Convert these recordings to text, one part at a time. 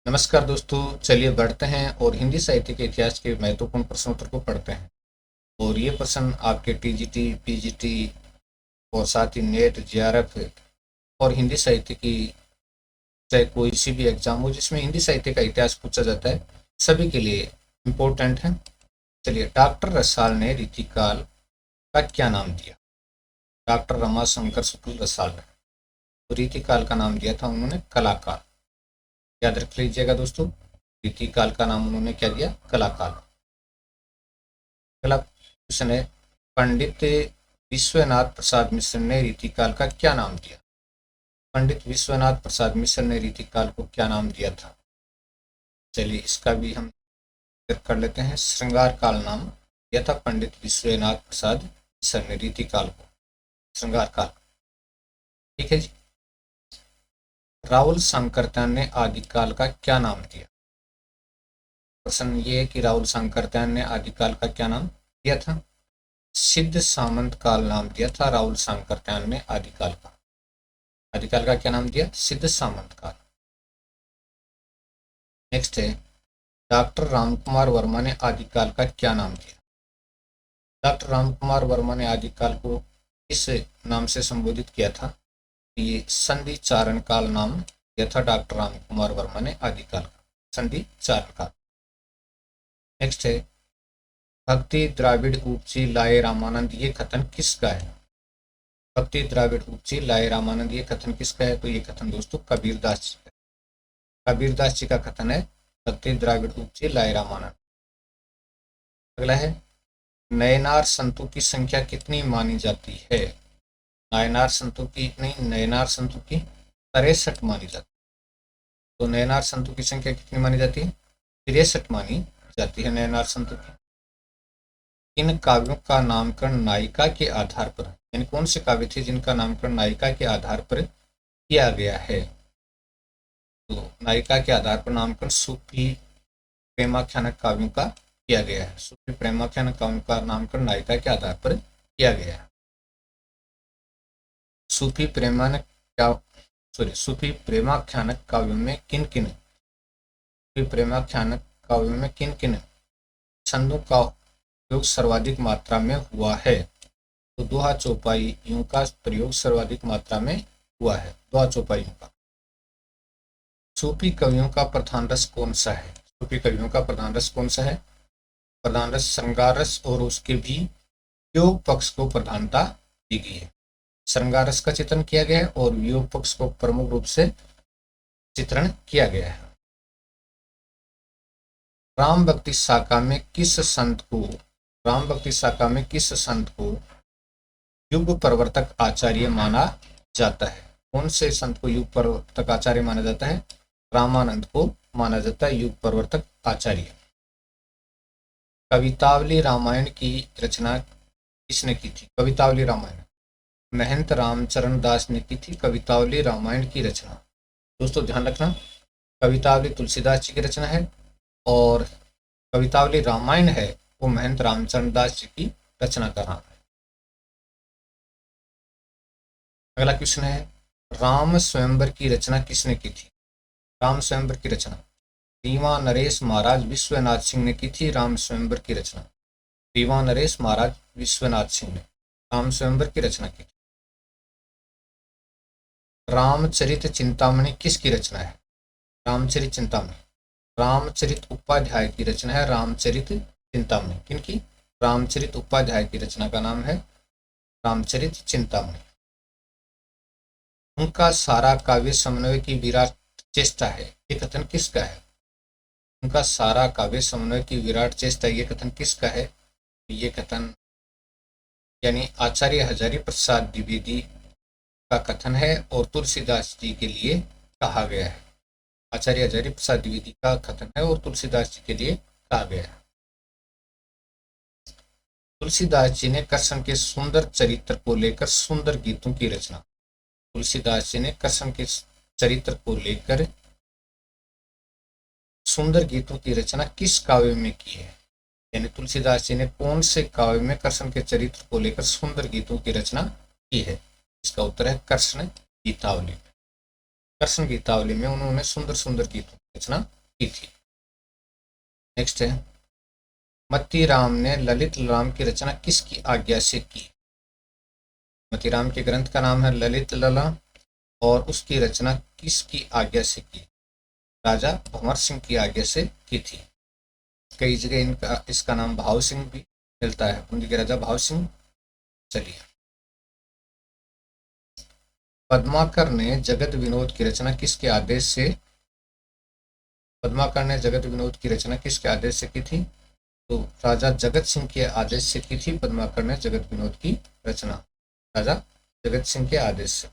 नमस्कार दोस्तों, चलिए बढ़ते हैं और हिंदी साहित्य के इतिहास के महत्वपूर्ण प्रश्नोत्तर को पढ़ते हैं। और ये प्रश्न आपके टीजीटी, पीजीटी और साथ ही नेट, जेआरएफ और हिंदी साहित्य की चाहे कोई सी भी एग्जाम हो जिसमें हिंदी साहित्य का इतिहास पूछा जाता है, सभी के लिए इम्पोर्टेंट है। चलिए, डॉक्टर रसाल ने रीतिकाल का क्या नाम दिया? डॉक्टर रमाशंकर शुक्ल रसाल ने तो रीतिकाल का नाम दिया था उन्होंने कलाकाल। याद रख लीजिएगा दोस्तों, रीतिकाल का नाम उन्होंने क्या दिया? कलाकाल। अगला क्वेश्चन है, पंडित विश्वनाथ प्रसाद मिश्र ने रीतिकाल का क्या नाम दिया? पंडित विश्वनाथ प्रसाद मिश्र ने रीतिकाल को क्या नाम दिया था? चलिए, इसका भी हम जिक्र कर लेते हैं। श्रृंगार काल नाम दिया था पंडित विश्वनाथ प्रसाद मिश्र ने रीतिकाल को, श्रृंगार काल। ठीक है जी। राहुल सांकृत्यायन ने आदिकाल का क्या नाम दिया? प्रश्न ये है कि राहुल सांकृत्यायन ने आदिकाल का क्या नाम दिया था? सिद्ध सामंत काल नाम दिया था राहुल सांकृत्यायन ने आदिकाल का। आदिकाल का क्या नाम दिया? सिद्ध सामंत काल। नेक्स्ट है, डॉक्टर रामकुमार वर्मा ने आदिकाल का क्या नाम दिया? डॉक्टर रामकुमार वर्मा ने आदिकाल को किस नाम से संबोधित किया था? ये संधि चारण काल नाम दिया था डॉक्टर रामकुमार वर्मा ने आदिकाल का, संधि चारण काल। नेक्स्ट है, भक्ति द्राविड़ उपजी लाए रामानंद, ये कथन किसका है? भक्ति द्राविड़ उपजी लाए रामानंद, ये कथन किसका है? तो ये कथन दोस्तों कबीरदास जी का। कबीरदास जी का कथन है, भक्ति द्राविड़ उपजी लाए रामानंद। अगला है, नयनार संतों की संख्या कितनी मानी जाती है? नायनार संतों की नहीं, नयनार संतों की 63 मानी जाती है। तो नयनार संतों की संख्या कितनी मानी जाती है? 63 मानी जाती है नयनार संतों की। इन काव्यों का नामकरण नायिका के आधार पर, यानी कौन से काव्य थे जिनका नामकरण नायिका के आधार पर किया गया है? तो नायिका के आधार पर नामकरण सूफी प्रेमाख्यानक काव्यों का किया गया है। सूफी प्रेमाख्यानक काव्यों का नामकरण नायिका के आधार पर किया गया है। सूफी प्रेमानक क्या सूफी प्रेमाख्यानक काव्यों में किन किन सूफी प्रेमाख्यानक काव्यों में किन किन छंदों का प्रयोग सर्वाधिक मात्रा में हुआ है? तो दोहा चौपाइयों का प्रयोग सर्वाधिक मात्रा में हुआ है, दोहा चौपाइयों का। सूफी कवियों का प्रधान रस कौन सा है? सूफी कवियों का प्रधान रस कौन सा है? प्रधान रस श्रृंगार रस, और उसके भी योग पक्ष को प्रधानता दी गई है। श्रृंगार रस का चित्रण किया गया है और योग पक्ष को प्रमुख रूप से चित्रण किया गया है। राम भक्ति शाखा में किस संत को राम भक्ति शाखा में किस संत को युग प्रवर्तक आचार्य माना जाता है? कौन से संत को युग प्रवर्तक आचार्य माना जाता है? रामानंद को माना जाता है युग प्रवर्तक आचार्य। कवितावली रामायण की रचना किसने की थी? कवितावली रामायण महंत रामचरण दास ने की थी कवितावली रामायण की रचना। दोस्तों ध्यान रखना, कवितावली तुलसीदास जी की रचना है और कवितावली रामायण है वो महंत रामचरण दास जी की रचना का नाम है। अगला क्वेश्चन है, राम स्वयंवर की रचना किसने की थी? राम स्वयंवर की रचना रीवा नरेश महाराज विश्वनाथ सिंह ने की थी। राम स्वयंवर की रचना रीवा नरेश महाराज विश्वनाथ सिंह ने राम स्वयंवर की रचना की थी। रामचरित चिंतामणि किसकी रचना है? रामचरित चिंतामणि रामचरित उपाध्याय की रचना है। रामचरित चिंतामणि किनकी? रामचरित उपाध्याय की रचना का नाम है रामचरित चिंतामणि। उनका सारा काव्य समन्वय की विराट चेष्टा है, ये कथन किसका है? उनका सारा काव्य समन्वय की विराट चेष्टा, ये कथन किसका है? ये कथन यानी आचार्य हजारी प्रसाद द्विवेदी का कथन है और तुलसीदास जी के लिए कहा गया है। आचार्य हजारी प्रसाद द्विवेदी का कथन है और तुलसीदास जी के लिए कहा गया है। तुलसीदास जी ने कृष्ण के सुंदर चरित्र को लेकर सुंदर गीतों की रचना तुलसीदास जी ने कृष्ण के चरित्र को लेकर सुंदर गीतों की रचना किस काव्य में की है? यानी तुलसीदास जी ने कौन से काव्य में कृष्ण के चरित्र को लेकर सुंदर गीतों की रचना की है? इसका उत्तर है कृष्ण गीतावली। कृष्ण गीतावली में उन्होंने सुंदर सुंदर गीतों रचना की थी। नेक्स्ट है, मतीराम ने ललित ललाम की रचना किसकी आज्ञा से की? मतीराम के ग्रंथ का नाम है ललित ललाम और उसकी रचना किसकी आज्ञा से की? राजा भंवर सिंह की आज्ञा से की थी। कई जगह इसका नाम भाव सिंह भी मिलता है, बूंदी के राजा भाव सिंह। चलिए, पद्माकर ने जगत विनोद की रचना किसके आदेश से? पद्माकर ने जगत विनोद की रचना किसके आदेश से की थी? तो राजा जगत सिंह के आदेश से की थी पद्माकर ने जगत विनोद की रचना, राजा जगत सिंह के आदेश से।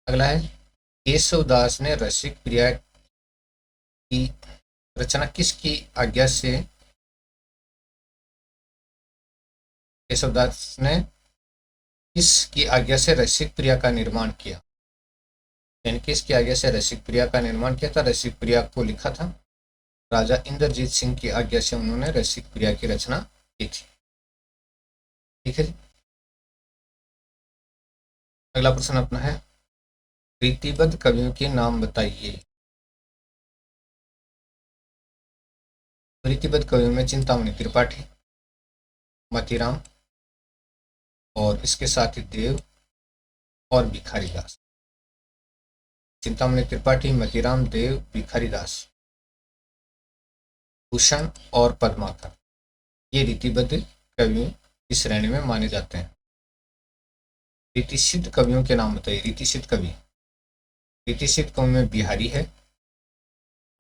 अगला है, केशवदास ने रसिक प्रिया की रचना किसकी आज्ञा से? केशवदास ने किसकी आज्ञा से रसिक प्रिया का निर्माण किया? यानी किसकी आज्ञा से रसिक प्रिया का निर्माण किया था? रसिक प्रिया को लिखा था राजा इंद्रजीत सिंह की आज्ञा से उन्होंने रसिक प्रिया की रचना की थी। ठीक है जी। अगला प्रश्न अपना है, रीतिबद्ध कवियों के नाम बताइए। रीतिबद्ध कवियों में चिंतामणि त्रिपाठी, मतीराम और इसके साथ ही देव और भिखारी दास। चिंतामणि त्रिपाठी, मतीराम, देव, भिखारी दास, भूषण और पद्माकर, ये रीतिबद्ध कवियों की श्रेणी में माने जाते हैं। रीतिसिद्ध कवियों के नाम बताइए। रीतिसिद्ध कवि, रीतिसिद्ध कवि में बिहारी है,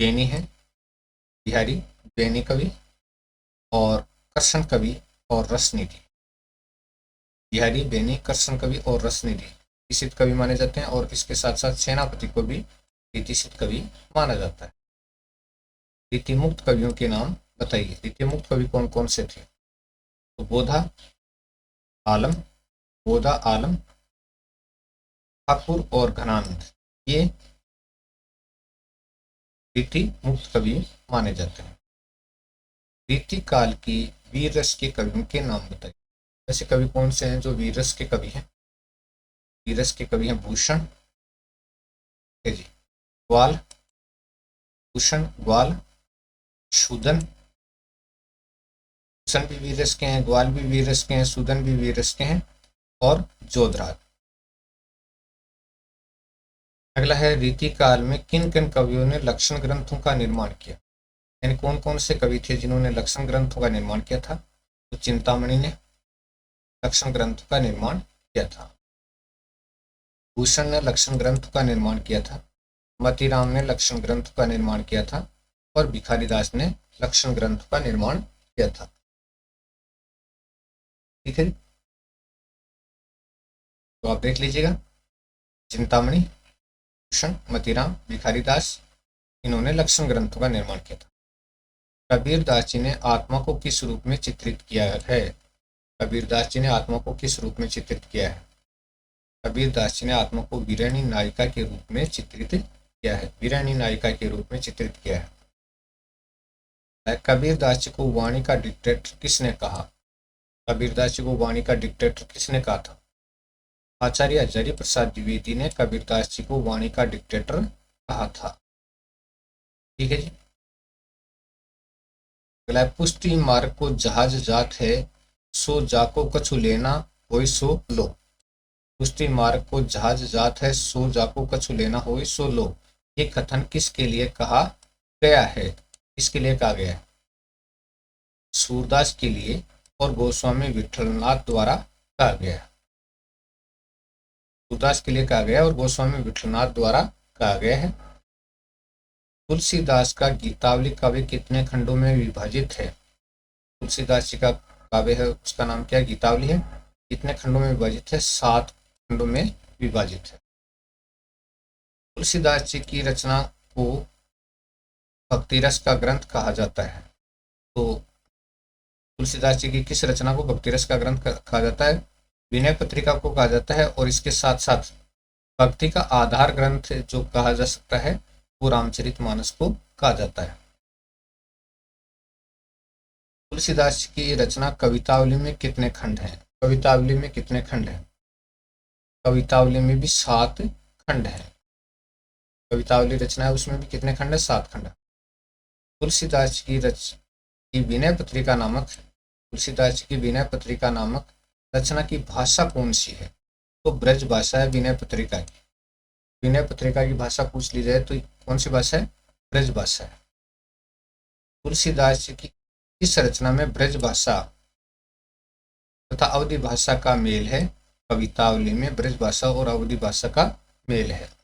बेनी है, बिहारी बेनी कवि और कृष्ण कवि और रसनिधि। बिहारी, बेनी, कृष्ण कवि और रसनिधि रीतिसिद्ध कवि माने जाते हैं और इसके साथ साथ सेनापति को भी रीतिसिद्ध कवि माना जाता है। रीतिमुक्त कवियों के नाम बताइए। रीतिमुक्त कवि कौन कौन से थे? तो बोधा आलम, बोधा आलम, ठाकुर और घनानंद, ये रीति मुक्त कवि माने जाते हैं। रीति काल की वीर रस के कवियों के नाम बताइए। ऐसे कवि कौन से हैं जो वीर रस के कवि हैं? वीर रस के कवि हैं भूषण जी, ग्वाल, भूषण, ग्वाल, शूदन, भूषण भी वीर रस के हैं, ग्वाल भी वीर रस के हैं, शूदन भी वीर रस के हैं और जोधराज। अगला है, रीति काल में किन किन कवियों ने लक्षण ग्रंथों का निर्माण किया? यानी कौन कौन से कवि थे जिन्होंने लक्षण ग्रंथों का निर्माण किया था? तो चिंतामणि ने लक्षण ग्रंथ का निर्माण किया था, भूषण ने लक्षण ग्रंथ का निर्माण किया था, मतीराम ने लक्षण ग्रंथ का निर्माण किया था और भिखारी दास ने लक्षण ग्रंथ का निर्माण किया था। ठीक है, तो आप देख लीजिएगा, चिंतामणि, भूषण, मतीराम, भिखारी दास, इन्होंने लक्षण ग्रंथों का निर्माण किया था। कबीर दास जी ने आत्मा को किस रूप में चित्रित किया है? कबीर दास जी ने आत्मा को किस रूप में चित्रित किया है? कबीर दास जी ने आत्मा को वीरानी नायिका के रूप में चित्रित किया है। वीरानी नायिका के रूप में चित्रित किया है। कबीर दास जी को वाणी का डिक्टेटर किसने कहा? कबीर दास जी को वाणी का डिक्टेटर किसने कहा था? आचार्य हजारी प्रसाद द्विवेदी ने कबीर दास जी को वाणी का डिक्टेटर कहा था। ठीक है जी। अगला, पुष्टि मार्ग को जहाज जात है, सो जाको कछु लेना होय सो लो। पुष्टि मार्ग को जहाज जात है, सो जाको कछु लेना होय सो लो, ये कथन किसके लिए कहा गया है? किसके लिए कहा गया है? सूरदास के लिए और गोस्वामी विठलनाथ द्वारा कहा गया। सूरदास के लिए कहा गया और गोस्वामी विठलनाथ द्वारा कहा गया है। तुलसीदास का गीतावली काव्य कितने खंडों में विभाजित है? तुलसीदास जी का काव्य है, उसका नाम क्या है? गीतावली है। कितने खंडों में विभाजित है? 7 खंडों में विभाजित है। तुलसीदास जी की रचना को भक्तिरस का ग्रंथ कहा जाता है। तो तुलसीदास जी की किस रचना को भक्तिरस का ग्रंथ कहा जाता है? विनय पत्रिका को कहा जाता है और इसके साथ साथ भक्ति का आधार ग्रंथ जो कहा जा सकता है वो रामचरितमानस को कहा जाता है। तुलसीदास जी की रचना कवितावली में कितने खंड हैं? कवितावली में कितने खंड हैं? कवितावली में भी 7 खंड हैं। कवितावली रचना है उसमें भी कितने खंड है? 7 खंड। तुलसीदास की विनय पत्रिका नामक, तुलसीदास की विनय पत्रिका नामक रचना की भाषा कौन सी है? तो ब्रज भाषा है विनय पत्रिका की। विनय पत्रिका की भाषा पूछ ली जाए तो कौन सी भाषा है? ब्रज भाषा है। तुलसीदास की इस रचना में ब्रज भाषा तथा अवधी भाषा का मेल है। कवितावली में ब्रज भाषा और अवधी भाषा का मेल है।